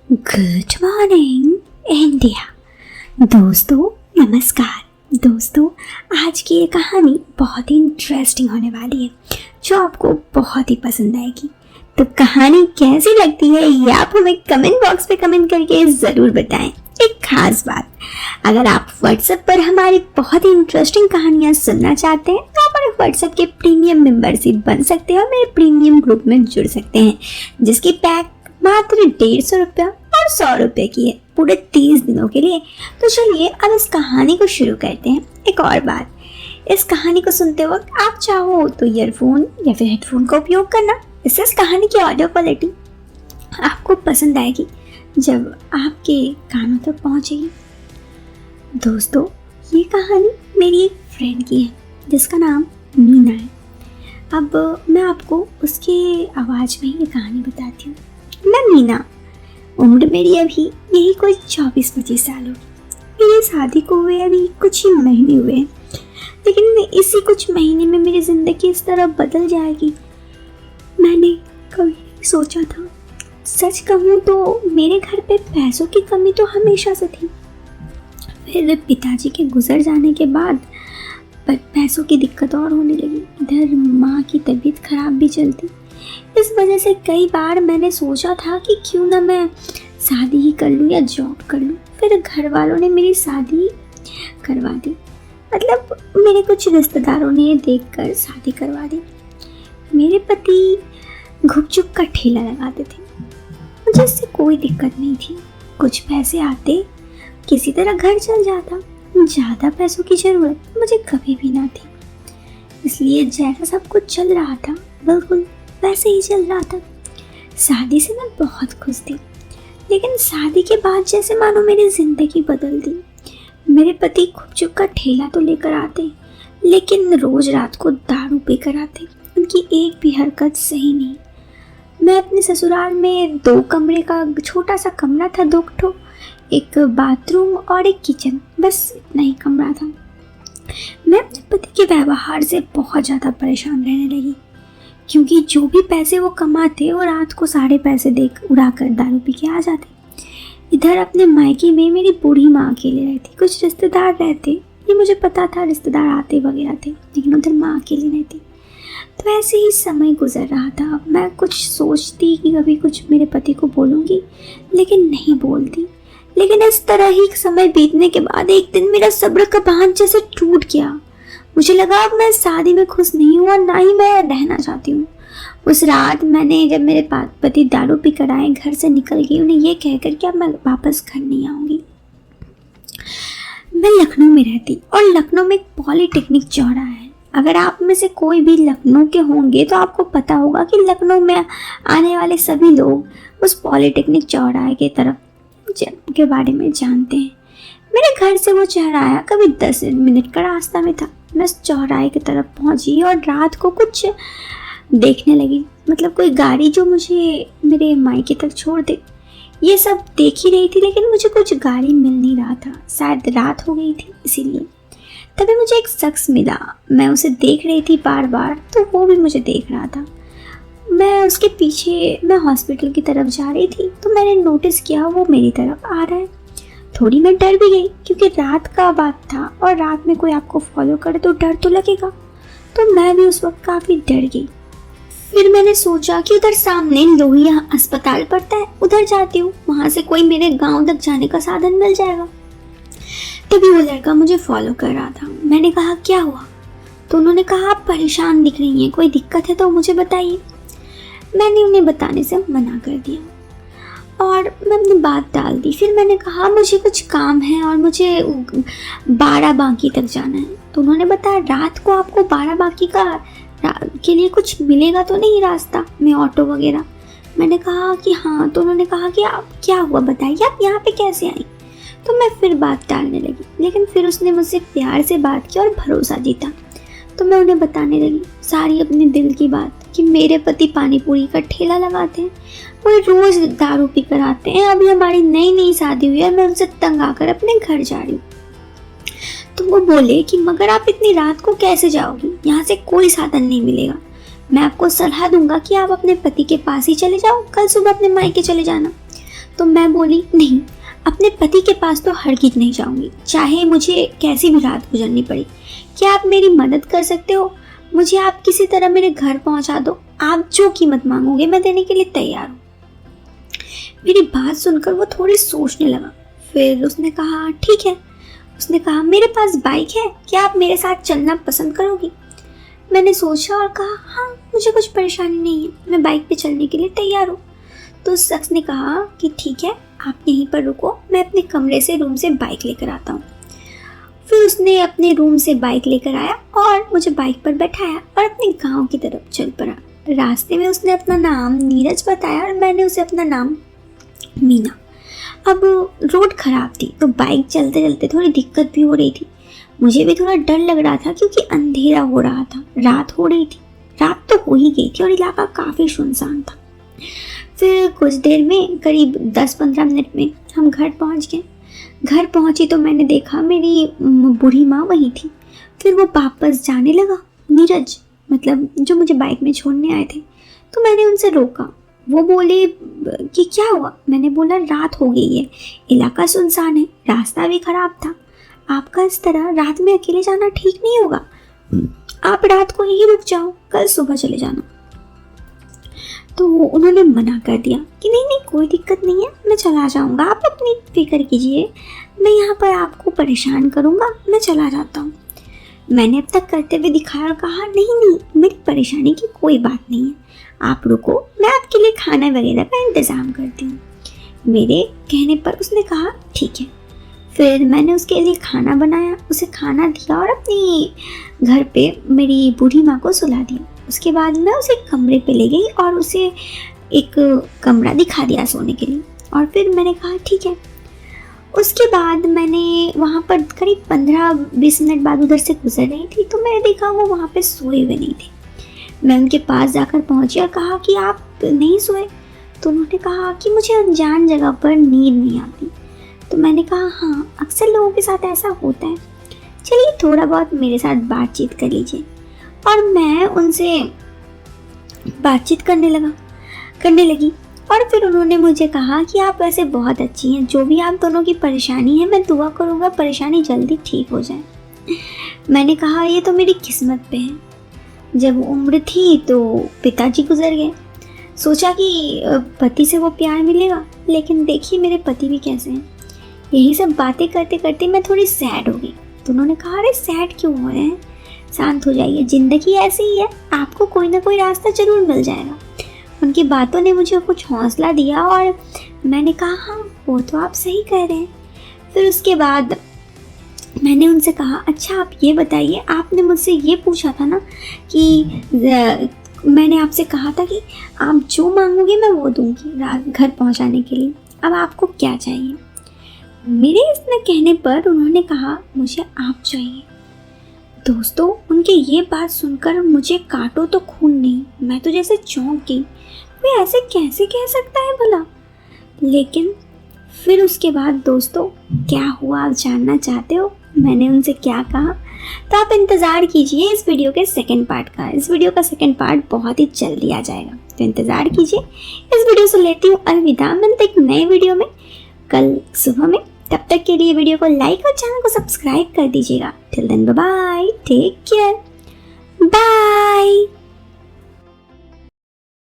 Good morning India. दोस्तों नमस्कार। दोस्तों आज की ये कहानी बहुत ही इंटरेस्टिंग होने वाली है जो आपको बहुत ही पसंद आएगी। तो कहानी कैसी लगती है ये आप हमें कमेंट बॉक्स पे कमेंट करके ज़रूर बताएं। एक खास बात, अगर आप व्हाट्सएप पर हमारी बहुत ही इंटरेस्टिंग कहानियाँ सुनना चाहते हैं तो हमारे व्हाट्सएप के प्रीमियम मेंबरशिप बन सकते हैं और मेरे प्रीमियम ग्रुप में जुड़ सकते हैं, जिसकी पैक मात्र 150 रुपया और 100 रुपये की है पूरे 30 दिनों के लिए। तो चलिए अब इस कहानी को शुरू करते हैं। एक और बात, इस कहानी को सुनते वक्त आप चाहो तो ईयरफोन या फिर हेडफोन का उपयोग करना। इससे इस कहानी की ऑडियो क्वालिटी आपको पसंद आएगी जब आपके कानों तक पहुंचेगी। दोस्तों ये कहानी मेरी एक फ्रेंड की है जिसका नाम मीना है। अब मैं आपको उसके आवाज़ में ये कहानी बताती हूँ। मैं मीना, उम्र मेरी अभी यही कोई 24-25 साल होगी। मेरी शादी को हुए अभी कुछ ही महीने हुए हैं, लेकिन इसी कुछ महीने में मेरी ज़िंदगी इस तरह बदल जाएगी मैंने कभी नहीं सोचा था। सच कहूँ तो मेरे घर पे पैसों की कमी तो हमेशा से थी। फिर पिताजी के गुजर जाने के बाद पैसों की दिक्कत और होने लगी। इधर माँ की तबीयत खराब भी चलती। इस वजह से कई बार मैंने सोचा था कि क्यों ना मैं शादी ही कर लूँ या जॉब कर लूँ। फिर घर वालों ने मेरी शादी करवा दी, मतलब मेरे कुछ रिश्तेदारों ने देखकर शादी करवा दी। मेरे पति गुपचुप का ठेला लगाते थे, मुझे इससे कोई दिक्कत नहीं थी। कुछ पैसे आते, किसी तरह घर चल जाता। ज़्यादा पैसों की ज़रूरत मुझे कभी भी ना थी, इसलिए जैसा सब कुछ चल रहा था बिल्कुल वैसे ही चल रहा था। शादी से मैं बहुत खुश थी, लेकिन शादी के बाद जैसे मानो मेरी ज़िंदगी बदल दी। मेरे पति गुपचुप का ठेला तो लेकर आते, लेकिन रोज़ रात को दारू पीकर आते। उनकी एक भी हरकत सही नहीं। मैं अपने ससुराल में 2 कमरे का छोटा सा कमरा था, 2 ठो, एक बाथरूम और एक किचन, बस इतना ही कमरा था। मैं अपने पति के व्यवहार से बहुत ज़्यादा परेशान रहने लगी, क्योंकि जो भी पैसे वो कमाते वो रात को सारे पैसे देख उड़ाकर दारू पी के आ जाते। इधर अपने मायके में मेरी बूढ़ी माँ अकेले रहती, कुछ रिश्तेदार रहते, ये मुझे पता था, रिश्तेदार आते वगैरह थे, लेकिन उधर माँ अकेली रहती। तो ऐसे ही समय गुजर रहा था। मैं कुछ सोचती कि कभी कुछ मेरे पति को बोलूँगी, लेकिन नहीं बोलती। लेकिन इस तरह ही समय बीतने के बाद एक दिन मेरा सब्र का बांध जैसे टूट गया। मुझे लगा अब मैं शादी में खुश नहीं हूँ और ना ही मैं रहना चाहती हूँ। उस रात मैंने, जब मेरे पति दारू पी कर आए, घर से निकल गई उन्हें ये कहकर कि अब मैं वापस घर नहीं आऊँगी। मैं लखनऊ में रहती और लखनऊ में एक पॉलीटेक्निक चौराहा है। अगर आप में से कोई भी लखनऊ के होंगे तो आपको पता होगा कि लखनऊ में आने वाले सभी लोग उस पॉलीटेक्निक चौराहे के तरफ के बारे में जानते हैं। मेरे घर से वो चौराहा कभी 10 मिनट का रास्ता में था। मैं उस चौराहे की तरफ पहुंची और रात को कुछ देखने लगी, मतलब कोई गाड़ी जो मुझे मेरे मायके तक छोड़ दे। ये सब देख ही रही थी, लेकिन मुझे कुछ गाड़ी मिल नहीं रहा था, शायद रात हो गई थी इसीलिए। तभी मुझे एक शख्स मिला, मैं उसे देख रही थी बार बार, तो वो भी मुझे देख रहा था। मैं उसके पीछे, मैं हॉस्पिटल की तरफ जा रही थी, तो मैंने नोटिस किया वो मेरी तरफ आ रहा है। थोड़ी मैं डर भी गई, क्योंकि रात का बात था और रात में कोई आपको फॉलो करे तो डर तो लगेगा। तो मैं भी उस वक्त काफ़ी डर गई। फिर मैंने सोचा कि उधर सामने लोहिया अस्पताल पड़ता है, उधर जाती हूँ, वहाँ से कोई मेरे गाँव तक जाने का साधन मिल जाएगा। तभी वो लड़का मुझे फॉलो कर रहा था। मैंने कहा क्या हुआ? तो उन्होंने कहा आप परेशान दिख रही हैं, कोई दिक्कत है तो मुझे बताइए। मैंने उन्हें बताने से मना कर दिया और मैं अपनी बात टाल दी। फिर मैंने कहा मुझे कुछ काम है और मुझे 12 बांकी तक जाना है। तो उन्होंने बताया रात को आपको 12 बांकी के लिए कुछ मिलेगा तो नहीं रास्ता में, ऑटो वगैरह? मैंने कहा कि हाँ। तो उन्होंने कहा कि आप क्या हुआ बताइए, आप यहाँ पे कैसे आई? तो मैं फिर बात टालने लगी, लेकिन फिर उसने मुझसे प्यार से बात की और भरोसा जीता। तो मैं उन्हें बताने लगी सारी अपने दिल की बात कि मेरे पति पानी पूरी का ठेला लगाते हैं, वो रोज़ दारू पी कर आते हैं। अभी हमारी नई शादी हुई है, मैं उनसे तंग आकर अपने घर जा रही हूँ। तो वो बोले कि मगर आप इतनी रात को कैसे जाओगी, यहाँ से कोई साधन नहीं मिलेगा। मैं आपको सलाह दूंगा कि आप अपने पति के पास ही चले जाओ, कल सुबह अपने मायके चले जाना। तो मैं बोली नहीं, अपने पति के पास तो हरगिज नहीं जाऊंगी, चाहे मुझे कैसी भी रात गुजरनी पड़ी। क्या आप मेरी मदद कर सकते हो? मुझे आप किसी तरह मेरे घर पहुंचा दो, आप जो कीमत मांगोगे मैं देने के लिए तैयार हूँ। मेरी बात सुनकर वो थोड़ी सोचने लगा। फिर उसने कहा ठीक है। उसने कहा मेरे पास बाइक है, क्या आप मेरे साथ चलना पसंद करोगी? मैंने सोचा और कहा हाँ, मुझे कुछ परेशानी नहीं है, मैं बाइक पे चलने के लिए तैयार हूँ। तो उस शख्स ने कहा कि ठीक है, आप यहीं पर रुको, मैं अपने कमरे से रूम से बाइक लेकर आता हूँ। फिर उसने अपने रूम से बाइक लेकर आया और मुझे बाइक पर बैठाया और अपने गांव की तरफ चल पड़ा। रास्ते में उसने अपना नाम नीरज बताया और मैंने उसे अपना नाम मीना। अब रोड खराब थी तो बाइक चलते चलते थोड़ी दिक्कत भी हो रही थी। मुझे भी थोड़ा डर लग रहा था क्योंकि अंधेरा हो रहा था, रात हो रही थी। रात तो हो ही गई थी और इलाका काफ़ी सुनसान था। फिर कुछ देर में, करीब 10-15 मिनट में हम घर पहुंच गए। घर पहुंची तो मैंने देखा मेरी बूढ़ी माँ वहीं थी। फिर वो वापस जाने लगा, नीरज मतलब जो मुझे बाइक में छोड़ने आए थे। तो मैंने उनसे रोका। वो बोले कि क्या हुआ? मैंने बोला रात हो गई है, इलाका सुनसान है, रास्ता भी खराब था, आपका इस तरह रात में अकेले जाना ठीक नहीं होगा, आप रात को यहीं रुक जाओ, कल सुबह चले जाना। तो उन्होंने मना कर दिया कि नहीं नहीं, कोई दिक्कत नहीं है, मैं चला जाऊंगा, आप अपनी फिक्र कीजिए, मैं यहाँ पर आपको परेशान करूँगा, मैं चला जाता हूँ। मैंने अब तक करते हुए दिखाया और कहा नहीं नहीं, मेरी परेशानी की कोई बात नहीं है, आप रुको, मैं आपके लिए खाना वगैरह का इंतज़ाम करती हूँ। मेरे कहने पर उसने कहा ठीक है। फिर मैंने उसके लिए खाना बनाया, उसे खाना दिया और अपनी घर पे मेरी बूढ़ी माँ को सुला दिया। उसके बाद मैं उसे कमरे पे ले गई और उसे एक कमरा दिखा दिया सोने के लिए। और फिर मैंने कहा ठीक है। उसके बाद मैंने वहाँ पर करीब 15-20 मिनट बाद उधर से गुजर रही थी तो मैंने देखा वो वहाँ पे सोए हुए नहीं थे। मैं उनके पास जाकर पहुँची और कहा कि आप नहीं सोए? तो उन्होंने कहा कि मुझे अनजान जगह पर नींद नहीं आती। तो मैंने कहा हाँ, अक्सर लोगों के साथ ऐसा होता है, चलिए थोड़ा बहुत मेरे साथ बातचीत कर लीजिए। और मैं उनसे बातचीत करने लगी। और फिर उन्होंने मुझे कहा कि आप वैसे बहुत अच्छी हैं, जो भी आप दोनों की परेशानी है मैं दुआ करूँगा परेशानी जल्दी ठीक हो जाए। मैंने कहा ये तो मेरी किस्मत पे है, जब उम्र थी तो पिताजी गुजर गए, सोचा कि पति से वो प्यार मिलेगा, लेकिन देखिए मेरे पति भी कैसे हैं। यही सब बातें करते करते मैं थोड़ी सैड हो गई। तो उन्होंने कहा अरे सैड क्यों हो रहे हैं, शांत हो जाइए, ज़िंदगी ऐसी ही है, आपको कोई ना कोई रास्ता ज़रूर मिल जाएगा। उनकी बातों ने मुझे कुछ हौसला दिया और मैंने कहा हाँ, वो तो आप सही कह रहे हैं। फिर उसके बाद मैंने उनसे कहा अच्छा आप ये बताइए, आपने मुझसे ये पूछा था ना कि मैंने आपसे कहा था कि आप जो मांगोगे मैं वो दूंगी रात घर पहुंचाने के लिए, अब आपको क्या चाहिए? मेरे इसने कहने पर उन्होंने कहा मुझे आप चाहिए। दोस्तों, उनके ये बात सुनकर मुझे काटो तो खून नहीं, मैं तो जैसे चौंक गई, कोई ऐसे कैसे कह सकता है भला। लेकिन फिर उसके बाद दोस्तों क्या हुआ आप जानना चाहते हो मैंने उनसे क्या कहा? तो आप इंतज़ार कीजिए इस वीडियो के सेकंड पार्ट का। इस वीडियो का सेकंड पार्ट बहुत ही जल्दी आ जाएगा, तो इंतज़ार कीजिए। इस वीडियो से लेती हूँ अलविदा, मिलते एक नए वीडियो में कल सुबह में। तब तक के लिए वीडियो को लाइक और चैनल को सब्सक्राइब कर दीजिएगा। Till then bye bye, take care, bye.